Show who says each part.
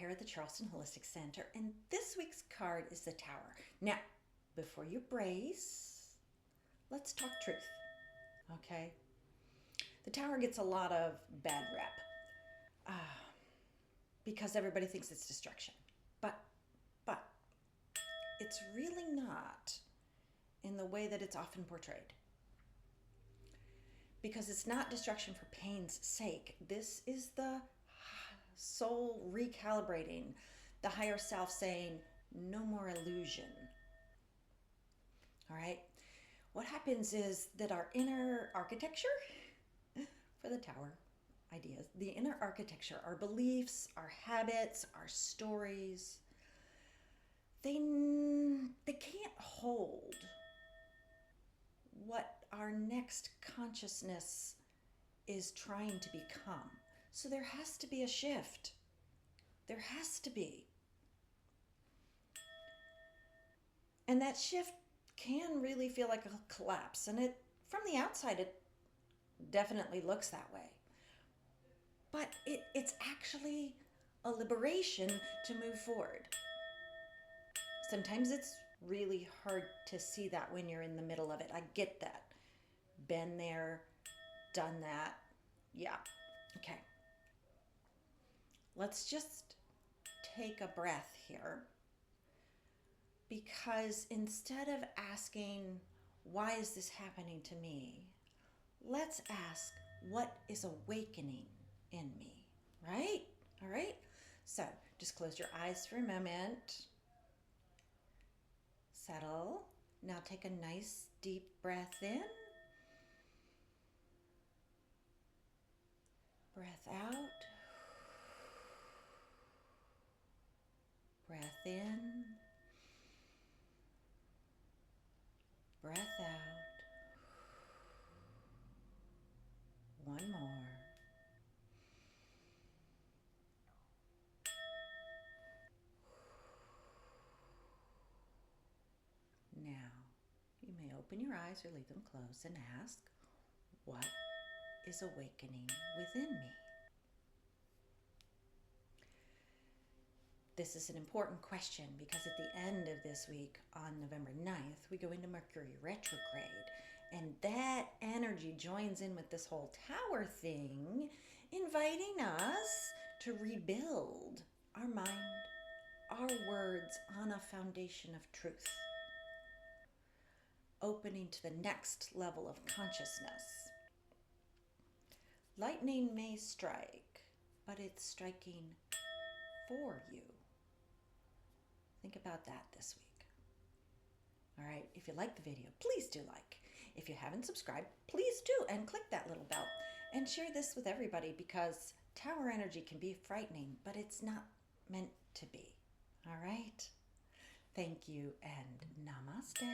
Speaker 1: here at the Charleston Holistic Center, and this week's card is the Tower. Now, before you brace, let's talk truth, okay? The Tower gets a lot of bad rep because everybody thinks it's destruction, but it's really not in the way that it's often portrayed. Because it's not destruction for pain's sake. This is the soul recalibrating, the higher self saying, no more illusion. All right? What happens is that our inner architecture for the Tower ideas, the inner architecture, our beliefs, our habits, our stories, they can't hold what our next consciousness is trying to become. So there has to be a shift. There has to be. And that shift can really feel like a collapse. And it, from the outside, it definitely looks that way. But it's actually a liberation to move forward. Sometimes it's really hard to see that when you're in the middle of it. I get that. Been there, done that. Yeah. Okay. Let's just take a breath here. Because instead of asking, why is this happening to me? Let's ask, what is awakening in me? Right? All right? So just close your eyes for a moment. Settle. Now take a nice deep breath in. Breath out. Breath in. Breath out. One more. Now, you may open your eyes or leave them closed and ask, what is awakening within me? This is an important question because at the end of this week, on November 9th, we go into Mercury retrograde. And that energy joins in with this whole Tower thing, inviting us to rebuild our mind, our words on a foundation of truth. Opening to the next level of consciousness. Lightning may strike, but it's striking for you. Think about that this week. All right, if you like the video, please do like. If you haven't subscribed, please do, and click that little bell. And share this with everybody because Tower energy can be frightening, but it's not meant to be. All right? Thank you and namaste.